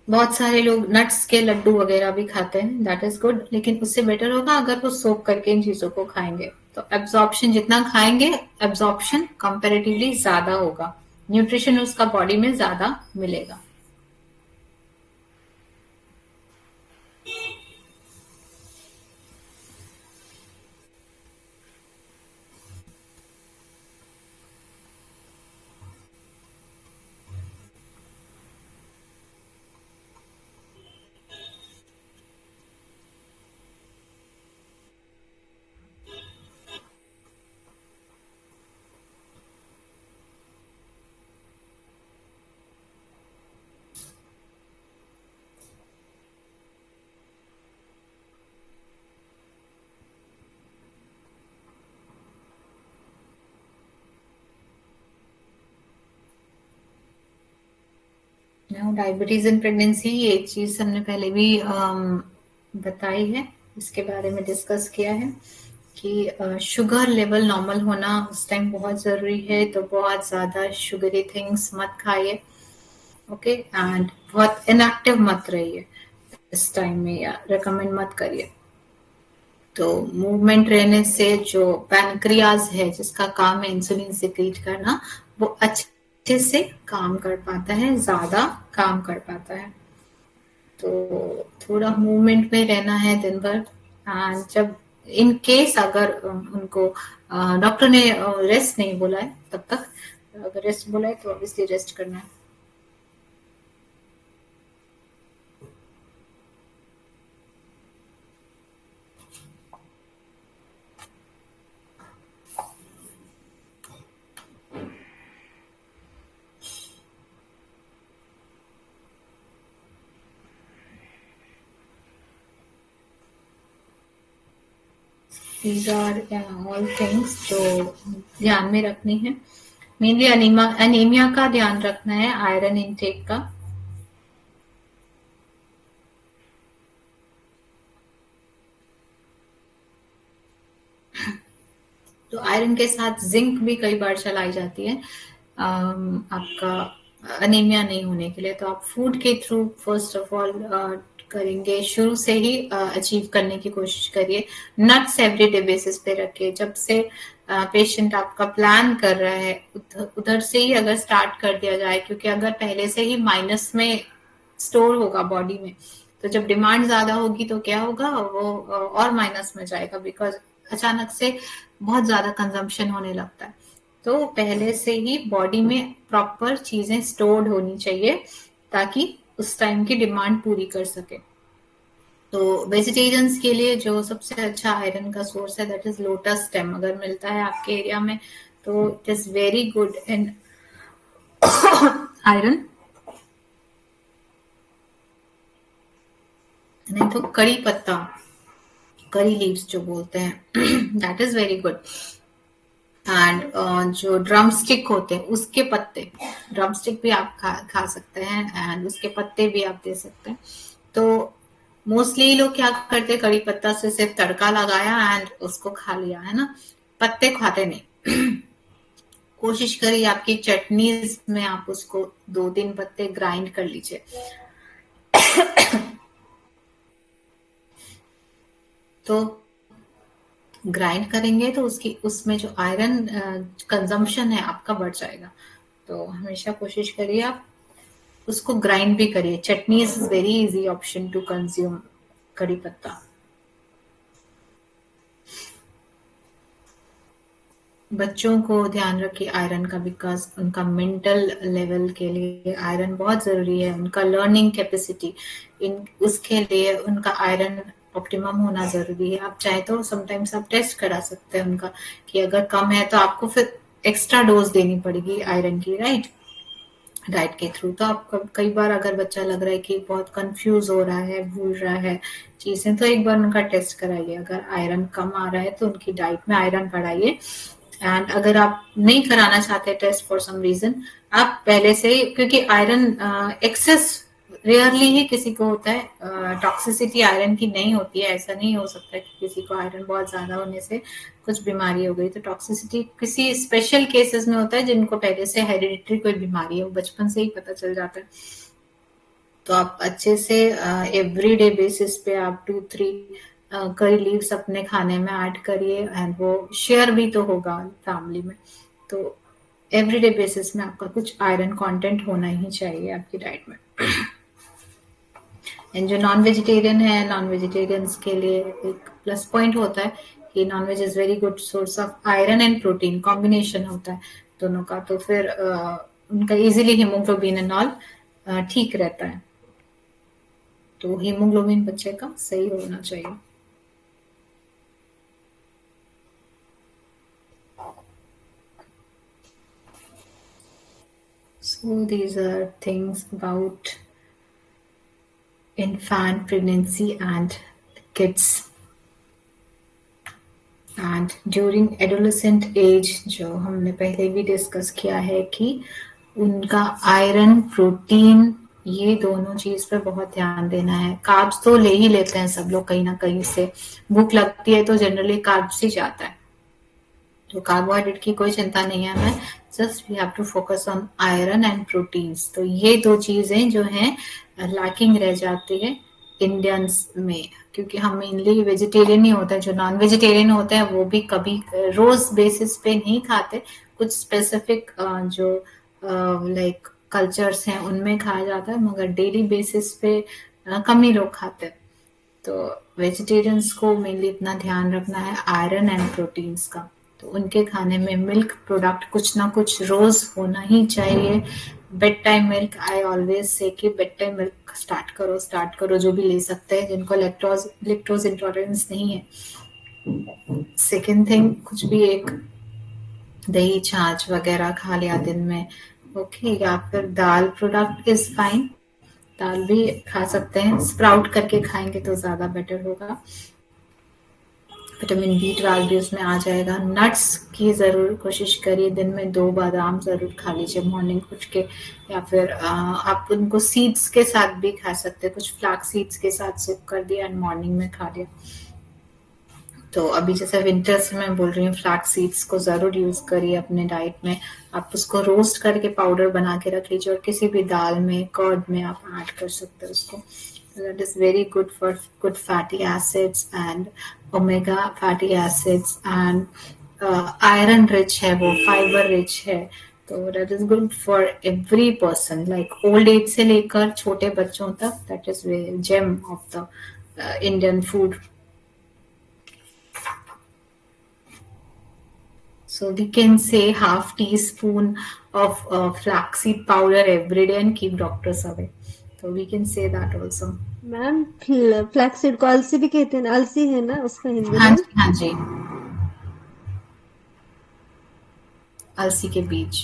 बहुत सारे लोग नट्स के लड्डू वगैरह भी खाते हैं, दैट इज गुड, लेकिन उससे बेटर होगा अगर वो सोक करके इन चीजों को खाएंगे। तो एब्जॉर्प्शन जितना खाएंगे, एब्जॉर्प्शन कंपैरेटिवली ज्यादा होगा, न्यूट्रिशन उसका बॉडी में ज्यादा मिलेगा। डायबिटीज इन प्रेगनेंसी, ये चीज हमने पहले भी बताई है, इसके बारे में डिस्कस किया है कि शुगर लेवल नॉर्मल होना उस टाइम बहुत जरूरी है। तो बहुत ज्यादा शुगरी थिंग्स मत खाइए, ओके, एंड बहुत इनएक्टिव मत रहिए इस टाइम में, या रेकमेंड मत करिए। तो मूवमेंट रहने से जो पैनक्रियाज है जिसका काम है इंसुलिन सिक्रीट करना, वो अच्छे से काम कर पाता है, ज्यादा काम कर पाता है। तो थोड़ा मूवमेंट में रहना है दिन भर। एंड जब इन केस अगर उनको डॉक्टर ने रेस्ट नहीं बोला है तब तक, अगर रेस्ट बोला है तो ऑब्वियसली रेस्ट करना है। these are all things जो ध्यान में रखनी है. मेनली अनीमिया का ध्यान रखना है, आयरन इनटेक का. तो आयरन के साथ जिंक भी कई बार चलाई जाती है आपका अनीमिया नहीं होने के लिए. तो आप फूड के थ्रू फर्स्ट ऑफ ऑल करेंगे, शुरू से ही अचीव करने की कोशिश करिए. नट्स एवरीडे बेसिस पे रखिए. जब से पेशेंट आपका प्लान कर रहा है उधर से ही अगर स्टार्ट कर दिया जाए, क्योंकि अगर पहले से ही माइनस में स्टोर होगा बॉडी में, तो जब डिमांड ज्यादा होगी तो क्या होगा, वो और माइनस में जाएगा, बिकॉज अचानक से बहुत ज्यादा कंजम्पशन होने लगता है. तो पहले से ही बॉडी में प्रॉपर चीजें स्टोर्ड होनी चाहिए ताकि उस टाइम की डिमांड पूरी कर सके. तो वेजिटेरियंस के लिए जो सबसे अच्छा आयरन का सोर्स है दैट इज लोटस स्टेम. अगर मिलता है आपके एरिया में तो it is very good in iron. नहीं तो कड़ी पत्ता, करी लीव्स जो बोलते हैं that is very good. And जो ड्रम स्टिक होते हैं उसके पत्ते, ड्रम स्टिक भी आप खा सकते हैं एंड उसके पत्ते भी आप दे सकते हैं. तो मोस्टली लोग क्या करते हैं, कड़ी पत्ता से सिर्फ तड़का लगाया एंड उसको खा लिया, है ना, पत्ते खाते नहीं. कोशिश करिए आपकी चटनीज में आप उसको 2-3 पत्ते ग्राइंड कर लीजिए. तो ग्राइंड करेंगे तो उसमें जो आयरन कंजम्पशन है आपका बढ़ जाएगा. तो हमेशा कोशिश करिए आप उसको ग्राइंड भी करिए. Chutney is very easy option to consume kadi patta. बच्चों को ध्यान रखिए आयरन का, बिकॉज उनका मेंटल लेवल के लिए आयरन बहुत जरूरी है. उनका लर्निंग कैपेसिटी उसके लिए उनका आयरन ऑप्टिमम होना जरूरी है. आप चाहे तो समटाइम्स आप टेस्ट करा सकते हैं उनका कि अगर कम है तो आपको फिर एक्स्ट्रा डोज देनी पड़ेगी आयरन की, राइट, डाइट के थ्रू. तो आप कई बार अगर बच्चा लग रहा है कि बहुत कंफ्यूज हो रहा है, भूल रहा है चीजें, तो एक बार उनका टेस्ट कराइए. अगर आयरन कम आ रहा है तो उनकी डाइट में आयरन बढ़ाइए. एंड अगर आप नहीं कराना चाहते टेस्ट फॉर सम रीजन, आप पहले से ही, क्योंकि आयरन एक्सेस रेयरली ही किसी को होता है. टॉक्सिसिटी आयरन की नहीं होती है. ऐसा नहीं हो सकता कि किसी को आयरन बहुत ज्यादा होने से कुछ बीमारी हो गई. तो टॉक्सिसिटी किसी स्पेशल केसेस में होता है जिनको पहले से हेरिडिटरी कोई बीमारी है, वो बचपन से ही पता चल जाता है. तो आप अच्छे से एवरीडे बेसिस पे आप 2-3 करी लीव्स अपने खाने में ऐड करिए एंड वो शेयर भी तो होगा फैमिली में. तो एवरीडे बेसिस में आपका कुछ आयरन कंटेंट होना ही चाहिए आपकी डाइट में. एंड जो नॉन वेजिटेरियन है, नॉन वेजिटेरियंस के लिए एक प्लस पॉइंट होता है कि non veg is very good source of iron and protein. Combination होता है दोनों का, तो फिर उनका इजीली हीमोग्लोबिन एंड ऑल ठीक रहता है. तो हीमोग्लोबिन बच्चे का सही होना चाहिए. So these are things about infant pregnancy and kids. And during adolescent age जो हमने पहले भी डिस्कस किया है कि उनका आयरन, प्रोटीन, ये दोनों चीज पे बहुत ध्यान देना है. कार्ब्स तो ले ही लेते हैं सब लोग कहीं ना कहीं से. भूख लगती है तो जनरली कार्ब्स ही जाता है. तो कार्बोहाइड्रेट की कोई चिंता नहीं है हमें. Just we have to focus on iron and proteins. तो ये दो चीजें जो हैं लैकिंग रह जाती है इंडियंस में, क्योंकि हम मेनली वेजिटेरियन ही होते हैं. जो नॉन वेजिटेरियन होते हैं वो भी कभी रोज बेसिस पे नहीं खाते. कुछ स्पेसिफिक जो लाइक कल्चर्स हैं उनमें खाया जाता है, मगर डेली बेसिस पे कम ही लोग खाते हैं. तो वेजिटेरियंस को मेनली इतना ध्यान रखना है आयरन एंड प्रोटीन्स का. तो उनके खाने में मिल्क प्रोडक्ट कुछ ना कुछ रोज होना ही चाहिए. Bed time milk, I always say कि बेड टाइम मिल्क स्टार्ट करो जो भी ले सकते हैं जिनको लैक्टोज इंटॉलरेंस नहीं है. सेकेंड थिंग, कुछ भी एक दही छाछ वगैरह खा लिया दिन में, ओके. या फिर दाल प्रोडक्ट इज फाइन, दाल भी खा सकते हैं. स्प्राउट करके खाएंगे तो ज्यादा बेटर होगा. विटामिन B12 भी उसमें आ जाएगा। नट्स की ज़रूर कोशिश करिए, दिन में 2 बादाम ज़रूर खा लीजिए मॉर्निंग उठ के, या फिर आप उनको सीड्स के साथ भी खा सकते हैं, कुछ फ्लैक्स सीड्स के साथ सोक कर दिया एंड मॉर्निंग में खा लिया। तो अभी जैसे विंटर्स में मैं बोल रही हूँ, फ्लैक्स सीड्स को ज़रूर यूज़ करिए अपने डाइट में। आप उसको रोस्ट करके पाउडर बना के रख लीजिए और किसी भी दाल में, कर्ड में आप ऐड कर सकते हैं उसको। That is very good for good fatty acids and omega fatty acids and iron rich है वो, fiber rich है, तो that is good for every person, like old age से लेकर छोटे बच्चों तक। That is a gem of the Indian food. So we can say half teaspoon of flaxseed powder every day and keep doctors away. So we can say that also. Ma'am flaxseed को अलसी भी कहते हैं ना, अलसी है ना उसका हिंदी हाँ में? जी, हाँ जी, अलसी के बीज।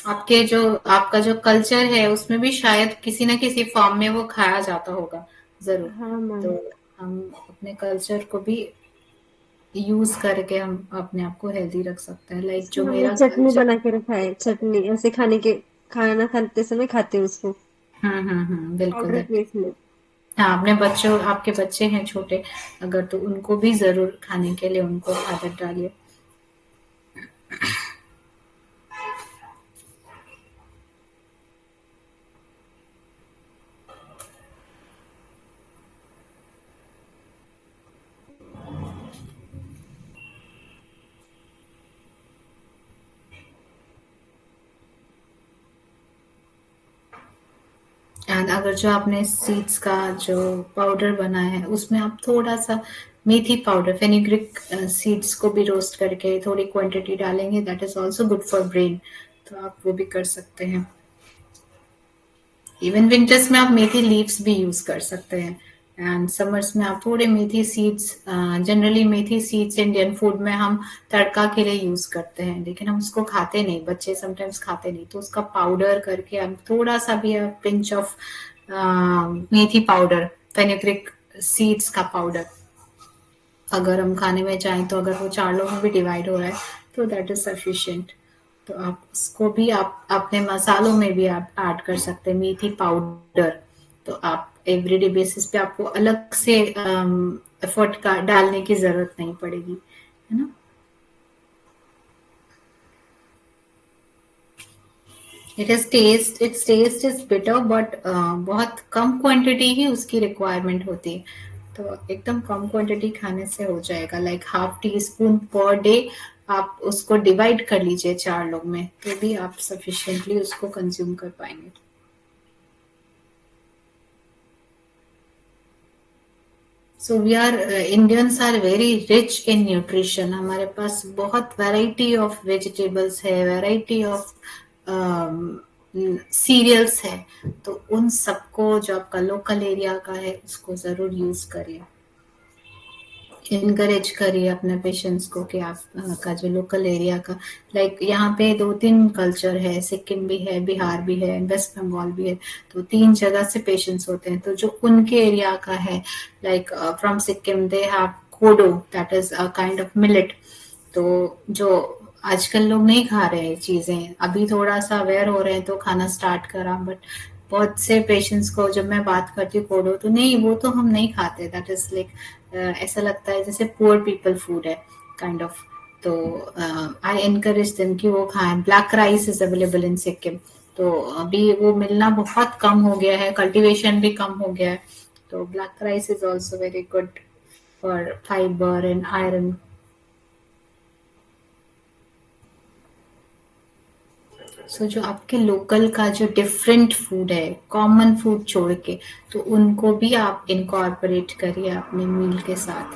आपका जो कल्चर है उसमें भी शायद किसी न किसी फॉर्म में वो खाया जाता होगा जरूर। हाँ मैम। तो हम अपने कल्चर को भी यूज करके हम अपने आप को हेल्दी रख सकते हैं। लाइक जो हमने मेरा चटनी कल्चर। बना के रखा है, चटनी ऐसे खाना खाते समय खाते हैं उसको, बिल्कुल। पाउडर प्लेस में। हाँ, अपने बच्चों, आपके बच्चे हैं छोटे अगर, तो उनको भी जरूर खाने के लिए उनको आदत डालिए। एंड अगर जो आपने सीड्स का जो पाउडर बनाया है उसमें आप थोड़ा सा मेथी पाउडर, फेनिग्रिक सीड्स को भी रोस्ट करके थोड़ी क्वांटिटी डालेंगे, that is also good for brain. तो आप वो भी कर सकते हैं। इवन विंटर्स में आप मेथी लीव्स भी यूज कर सकते हैं एंड समर्स में आप थोड़े मेथी सीड्स, जनरली मेथी सीड्स इंडियन फूड में हम तड़का के लिए यूज करते हैं, लेकिन हम उसको खाते नहीं, बच्चे समटाइम्स खाते नहीं, तो उसका पाउडर करके हम थोड़ा सा भी pinch of methi powder, fenugreek seeds का पाउडर अगर हम खाने में चाहें तो, अगर वो 4 लोगों में भी डिवाइड हो रहा है तो दैट इज सफिशिएंट। तो आप उसको भी आप अपने मसालों में भी आप ऐड कर सकते हैं, मेथी पाउडर। तो आप एवरीडे बेसिस पे आपको अलग से एफर्ट का डालने की जरूरत नहीं पड़ेगी, है ना। It's taste is bitter, but बहुत कम क्वांटिटी ही उसकी रिक्वायरमेंट होती है। तो एकदम कम क्वांटिटी खाने से हो जाएगा, like half tea spoon per day. आप उसको डिवाइड कर लीजिए 4 लोग में, तो भी आप सफिशिएंटली उसको कंज्यूम कर पाएंगे। So we are Indians are very rich in nutrition. हमारे पास बहुत वैरायटी ऑफ वेजिटेबल्स है, वैरायटी ऑफ सीरियल्स है। तो उन सबको, जो आपका लोकल एरिया का है, उसको जरूर यूज करिए। इनकरेज करिए अपने पेशेंट्स को कि आप का जो लोकल एरिया का, लाइक यहाँ पे 2-3 कल्चर है, सिक्किम भी है, बिहार भी है, वेस्ट बंगाल भी है। तो 3 जगह से पेशेंट्स होते हैं, तो जो उनके एरिया का है, like from Sikkim they have kodo, that is a kind of millet. तो जो आजकल लोग नहीं खा रहे हैं चीजें, अभी थोड़ा सा अवेयर हो रहे हैं तो खाना स्टार्ट करा, बट बहुत से पेशेंट्स को जब मैं बात करती हूँ कोडो, तो नहीं, वो तो हम नहीं खाते, दैट इज लाइक ऐसा लगता है जैसे पुअर पीपल फूड है काइंड ऑफ। तो आई एनकरेज देम कि वो खाएं। Black rice is available in Sikkim, तो अभी वो मिलना बहुत कम हो गया है, कल्टीवेशन भी कम हो गया है। तो black rice is also very good for fibre and iron. So जो आपके लोकल का जो डिफरेंट फूड है, कॉमन फूड छोड़ के, तो उनको भी आप इनकॉर्पोरेट करिए अपने मील के साथ।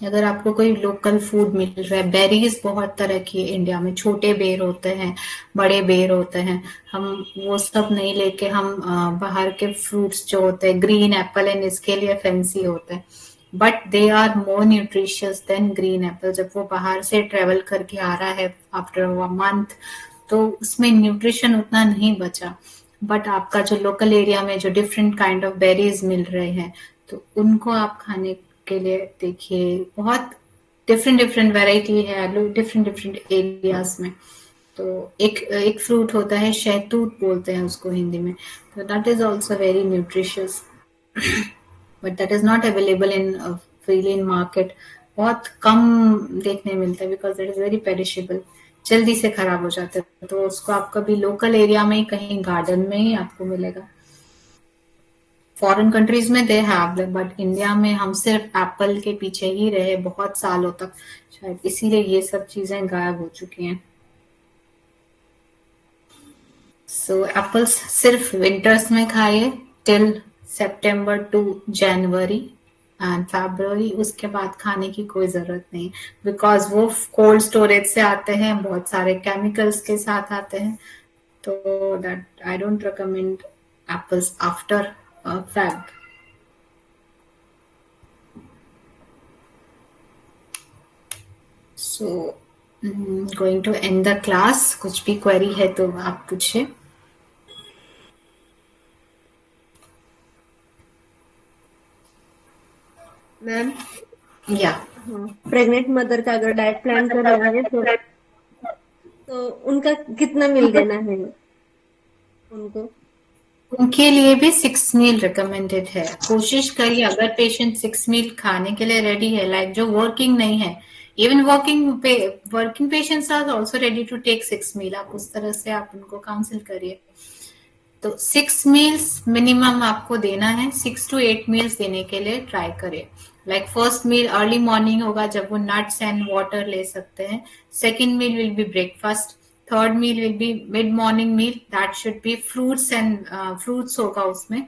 अगर आपको कोई लोकल फूड मिल रहा है, बेरीज बहुत तरह की है इंडिया में, छोटे बेर होते हैं, बड़े बेर होते हैं, हम वो सब नहीं लेके हम बाहर के फ्रूट्स जो होते हैं, ग्रीन एप्पल एंड इसके लिए फैंसी होते हैं, but they are more nutritious than green apple. जब वो बाहर से ट्रेवल करके आ रहा है आफ्टर अ मंथ, तो उसमें न्यूट्रिशन उतना नहीं बचा। बट आपका जो लोकल एरिया में जो डिफरेंट काइंड ऑफ बेरीज मिल रहे हैं, तो उनको आप खाने के लिए देखिए, बहुत डिफरेंट डिफरेंट वैरायटी है डिफरेंट डिफरेंट एरियाज में। तो एक फ्रूट होता है, शहतूत बोलते हैं उसको हिंदी में, तो that is also very nutritious, but that is not available in freely in market. बहुत कम देखने मिलता है, because that is very perishable, जल्दी से खराब हो जाते हैं। तो उसको आप कभी लोकल एरिया में ही, कहीं गार्डन में ही आपको मिलेगा। फॉरेन कंट्रीज में दे हैव, बट इंडिया में हम सिर्फ एप्पल के पीछे ही रहे बहुत सालों तक, शायद इसीलिए ये सब चीजें गायब हो चुकी हैं। सो एप्पल्स सिर्फ विंटर्स में खाइए, till September to January and February, उसके बाद खाने की कोई जरूरत नहीं, बिकॉज वो कोल्ड स्टोरेज से आते हैं, बहुत सारे केमिकल्स के साथ आते हैं। तो that I don't recommend apples after Feb. So, going to end the class. कुछ भी query है तो आप पूछिए। मैम, या प्रेग्नेंट मदर का अगर डाइट प्लान कर रहा है तो उनका कितना मील देना है उनको? उनके लिए भी 6 मील रिकमेंडेड है। कोशिश करिए, अगर पेशेंट 6 मील खाने के लिए रेडी है, लाइक जो वर्किंग नहीं है, even working patients are also ready to take 6 meal, आप उस तरह से आप उनको काउंसिल करिए। तो 6 मील्स मिनिमम आपको देना है, 6 to 8 मील्स देने के लिए ट्राई करिए। Like first meal early morning होगा, जब वो नट्स एंड वाटर ले सकते हैं। Second meal will be breakfast. Third meal will be mid morning meal, that should be fruits and fruits होगा उसमें।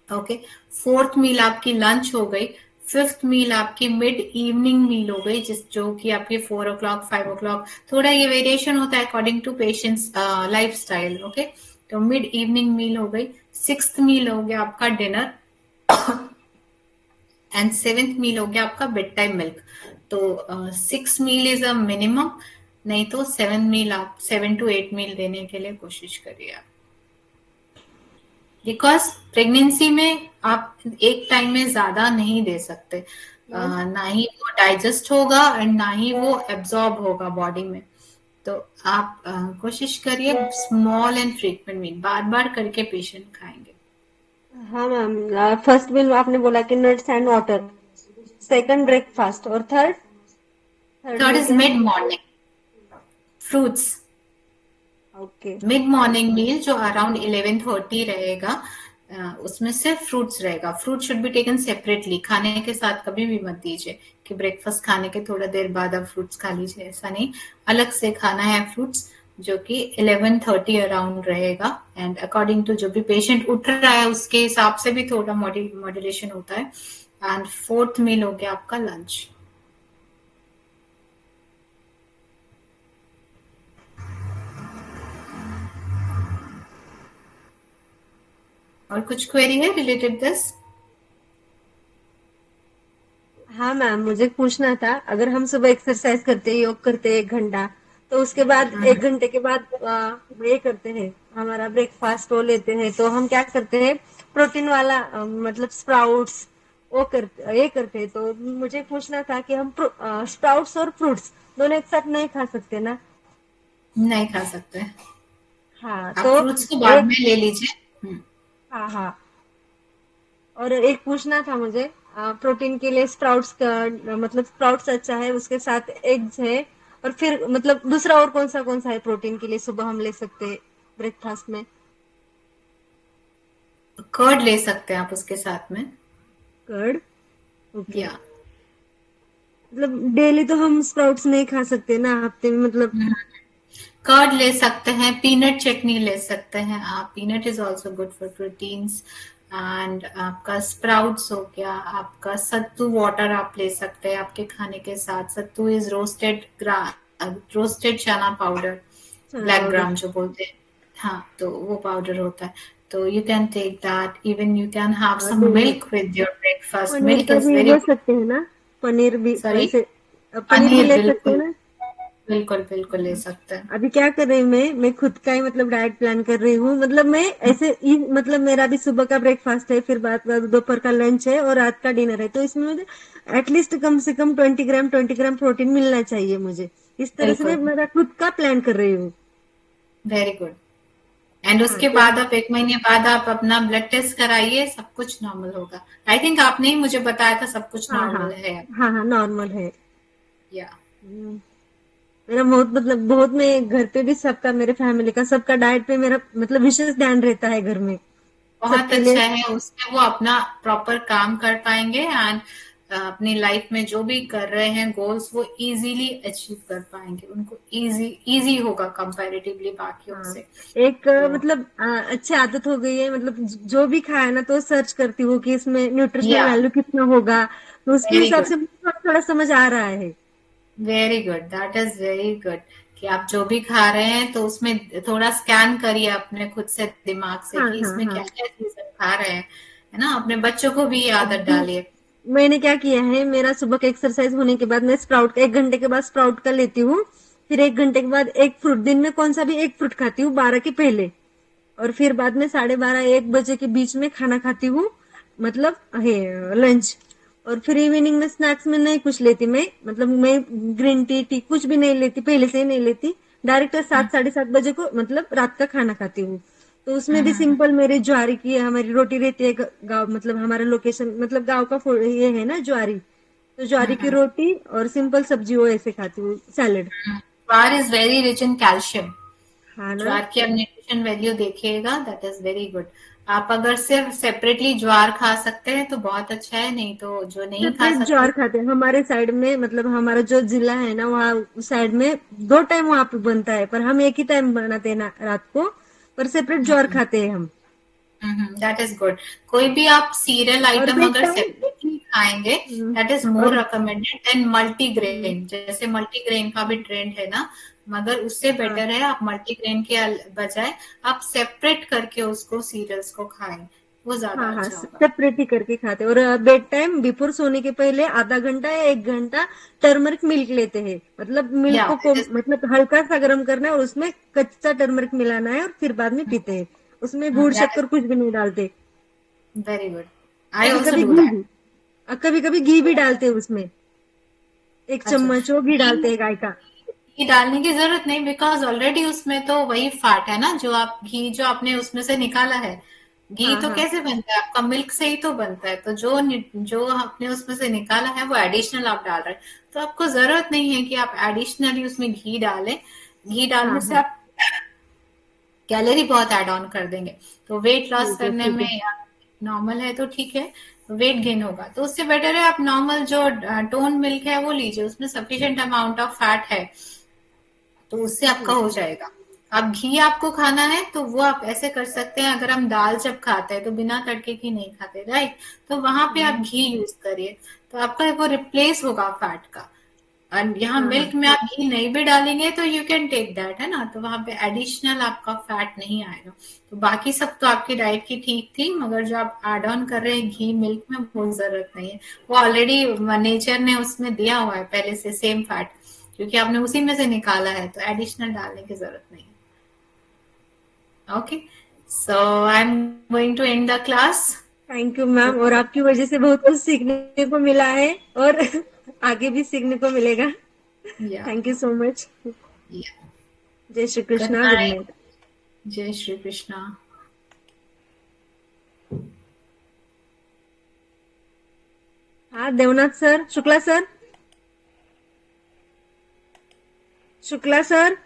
ओके, फोर्थ मील आपकी लंच हो गई। फिफ्थ मील आपकी मिड इवनिंग मील हो गई, जो कि आपकी 4 o'clock 5 o'clock, थोड़ा ये वेरिएशन होता है according to patients lifestyle. Okay, तो मिड इवनिंग मील हो गई। सिक्स्थ मील हो गया आपका डिनर एंड सेवेंथ मील हो गया आपका बेड टाइम मिल्क। तो 6 मील इज अ मिनिमम, नहीं तो 7 to 8 मील देने के लिए कोशिश करिए आप। बिकॉज प्रेगनेंसी में आप एक टाइम में ज्यादा नहीं दे सकते, ना ही वो डाइजेस्ट होगा एंड ना ही वो एब्जॉर्ब होगा बॉडी में। तो आप कोशिश करिए स्मॉल एंड फ्रीक्वेंट मील, बार बार करके पेशेंट खाएंगे। हाँ मैम, फर्स्ट मील आपने बोला कि nuts and water, second breakfast, और third is mid morning fruits. Okay, mid morning meal जो अराउंड 11:30 रहेगा, उसमें सिर्फ फ्रूट्स रहेगा। Fruit should be taken separately, खाने के साथ कभी भी मत दीजिए कि ब्रेकफास्ट खाने के थोड़ा देर बाद आप फ्रूट्स खा लीजिए, ऐसा नहीं। अलग से खाना है फ्रूट्स, जो कि 11:30 अराउंड रहेगा। एंड अकॉर्डिंग टू जो भी पेशेंट उठ रहा है उसके हिसाब से भी थोड़ा मॉड्यूलेशन होता है। एंड फोर्थ मील हो गया आपका लंच। और कुछ क्वेरी है रिलेटेड दिस? हाँ मैम, मुझे पूछना था, अगर हम सुबह एक्सरसाइज करते हैं, योग करते हैं 1 घंटा, तो उसके बाद 1 घंटे के बाद ये करते हैं, हमारा ब्रेकफास्ट वो लेते हैं, तो हम क्या करते हैं, प्रोटीन वाला मतलब स्प्राउट्स वो करते हैं। तो मुझे पूछना था कि हम स्प्राउट्स और फ्रूट्स दोनों एक साथ नहीं खा सकते ना? नहीं खा सकते। हाँ, आप तो फ्रूट्स को बाद में ले लीजिए। हाँ हाँ, और एक पूछना था मुझे, प्रोटीन के लिए स्प्राउट्स का मतलब स्प्राउट्स अच्छा है, उसके साथ एग्स है, और फिर मतलब दूसरा और कौन सा है प्रोटीन के लिए सुबह हम ले सकते हैं ब्रेकफास्ट में? कर्ड ले सकते हैं आप उसके साथ में। Curd, okay. या मतलब डेली तो हम स्प्राउट्स नहीं खा सकते ना, हफ्ते में मतलब। कर्ड ले सकते हैं, पीनट चटनी ले सकते हैं आप। Peanut is also good for proteins. And आपका स्प्राउट्स हो गया, आपका सत्तू वाटर आप ले सकते हैं आपके खाने के साथ। सत्तू इज रोस्टेड चना पाउडर, ब्लैक ग्राम जो बोलते हैं। हाँ, तो वो पाउडर होता है, तो you can take that. Even you can have some milk with your breakfast. Paneer milk का इज भी वेरी ले गुड। सकते हैं ना? पनीर भी सॉरी, ऐसे, पनीर भी पनीर ले सकते हैं बिल्कुल। ना? बिल्कुल बिल्कुल ले सकते हैं। अभी क्या कर रही हूँ मैं खुद का ही मतलब डाइट प्लान कर रही हूँ। मतलब मैं ऐसे ही मतलब मेरा भी सुबह का ब्रेकफास्ट है, फिर बाद बाद दोपहर का लंच है और रात का डिनर है, तो इसमें मुझे एटलीस्ट कम से कम 20 ग्राम प्रोटीन मिलना चाहिए मुझे। इस तरह से मैं बिल्कुल। मेरा खुद का प्लान कर रही हूँ। Very good. एंड हाँ उसके तो बाद आप 1 महीने बाद आप अपना ब्लड टेस्ट कराइए, सब कुछ नॉर्मल होगा। आई थिंक आपने ही मुझे बताया था सब कुछ हाँ हाँ नॉर्मल है। हाँ हाँ नॉर्मल है। या हम्म, मेरा बहुत मतलब बहुत, मैं घर पे भी सबका, मेरे फैमिली का सबका डाइट पे मेरा मतलब विशेष ध्यान रहता है घर में बहुत सबके लिए। अच्छा है, उससे वो अपना प्रॉपर काम कर पाएंगे एंड अपनी लाइफ में जो भी कर रहे हैं गोल्स वो इजीली अचीव कर पाएंगे, उनको इजी इजी होगा कंपैरेटिवली बाकियों हाँ से। एक तो मतलब अच्छी आदत हो गई है, मतलब जो भी खाया ना तो सर्च करती हूँ कि इसमें न्यूट्रिशनल या वैल्यू कितना होगा, तो उसके वेरी हिसाब गुड, से मुझे थोड़ा थोड़ा समझ आ रहा है। Very good, that is very good कि आप जो भी खा रहे हैं तो उसमें थोड़ा स्कैन करिए अपने खुद से दिमाग से हाँ कि हाँ इसमें हाँ। क्या क्या चीजें खा रहे हैं, है ना। अपने बच्चों को भी ये आदत अभी डालिए। मैंने क्या किया है, मेरा सुबह का एक्सरसाइज होने के बाद मैं स्प्राउट 1 घंटे के बाद स्प्राउट का लेती हूँ। फिर 1 घंटे के बाद एक फ्रूट, दिन में कौन सा भी एक फ्रूट खाती हूँ 12 के पहले। और फिर बाद में 12:30 1 बजे के बीच में खाना खाती हूँ, मतलब है लंच। और फिर इवनिंग में स्नैक्स में नहीं कुछ लेती मैं, मतलब मैं ग्रीन टी टी कुछ भी नहीं लेती, पहले से ही नहीं लेती। डायरेक्ट 7 साढ़े 7 बजे को मतलब रात का खाना खाती हूँ। तो उसमें भी हम्म। सिंपल मेरी ज्वारी की हमारी रोटी रहती है, गाँव मतलब हमारा लोकेशन मतलब गाँव का ये है ना ज्वारी, तो ज्वारी की हम्म। रोटी और सिंपल सब्जी वो ऐसे खाती हूँ, salad. Jowar is very rich in calcium. हाँ ना। ज्वार की आप न्यूट्रिशन वैल्यू देखिएगा, दैट इज वेरी गुड। आप अगर सिर्फ सेपरेटली ज्वार खा सकते हैं तो बहुत अच्छा है, नहीं तो जो नहीं खा सेपरेट सकते। ज्वार खाते हैं हमारे साइड में, मतलब हमारा जो जिला है ना वहाँ उस साइड में 2 टाइम वहाँ पे बनता है, पर हम एक ही टाइम बनाते हैं ना रात को। पर सेपरेट ज्वार खाते हैं हम। That is good. कोई भी आप सीरियल और आइटम बेड अगर टाइम। सेपरेटली खाएंगे दैट इज मोर और रिकमेंडेड देन मल्टीग्रेन। जैसे मल्टीग्रेन का भी ट्रेंड है ना, मगर उससे हाँ बेटर है आप मल्टीग्रेन के बजाय आप सेपरेट करके उसको सीरियल्स को खाएं, वो ज्यादा हाँ हाँ अच्छा होगा। सेपरेट ही करके खाते हैं। और बेड टाइम बिफोर सोने के पहले आधा घंटा या 1 घंटा टर्मरिक मिल्क लेते हैं, मतलब मिल्क या को इट इज मतलब हल्का सा गर्म करना है और उसमें कच्चा टर्मरिक मिलाना है और फिर बाद में पीते हैं। उसमें गुड़ दैट शक्कर कुछ भी नहीं डालते। Is very good. आई कभी ऑल्सो कभी डू घी दैट। भी, कभी कभी घी भी डालते हैं उसमें, 1 चम्मच वो घी अच्छा, डालते हैं गाय का। घी डालने की जरूरत नहीं, बिकॉज ऑलरेडी उसमें तो वही फैट है ना, जो आप घी जो आपने उसमें से निकाला है। घी हाँ तो हाँ कैसे बनता है, आपका मिल्क से ही तो बनता है, तो जो आपने उसमें से निकाला है वो एडिशनल आप डाल रहे हैं। तो आपको जरूरत नहीं है कि आप एडिशनली उसमें घी डालें। घी हाँ डालने से हाँ। आप कैलोरी बहुत ऐड ऑन कर देंगे। तो वेट लॉस ठीक है करने ठीक में है। या नॉर्मल है तो ठीक है, वेट गेन होगा तो उससे बेटर है आप नॉर्मल जो टोन मिल्क है वो लीजिए, उसमें सफिशिएंट अमाउंट ऑफ फैट है, तो उससे आपका ठीक हो है। जाएगा। अब घी आपको खाना है तो वो आप ऐसे कर सकते हैं, अगर हम दाल जब खाते हैं तो बिना तड़के की नहीं खाते, राइट। तो वहां पे आप हम्म, घी यूज करिए, तो आपका वो रिप्लेस होगा फैट का। और यहाँ हाँ हाँ मिल्क में आप घी नहीं भी डालेंगे तो यू कैन टेक दैट, है ना, तो वहां पे एडिशनल आपका फैट नहीं आएगा। तो बाकी सब तो आपकी डाइट की ठीक थी, मगर जो आप एड ऑन कर रहे हैं घी मिल्क में वो जरूरत नहीं है। वो ऑलरेडी नेचर ने उसमें दिया हुआ है पहले से सेम फैट, क्योंकि आपने उसी में से निकाला है, तो एडिशनल डालने की जरूरत नहीं है। Okay, so I am going to end the class. Thank you ma'am, और आपकी वजह से बहुत कुछ सीखने को मिला है और आगे भी सीखने को मिलेगा। या थैंक यू सो मच। या जय Shri good Krishna, good night. Night. जय श्री कृष्णा। हाँ Devnath sir, Shukla sir, Shukla sir.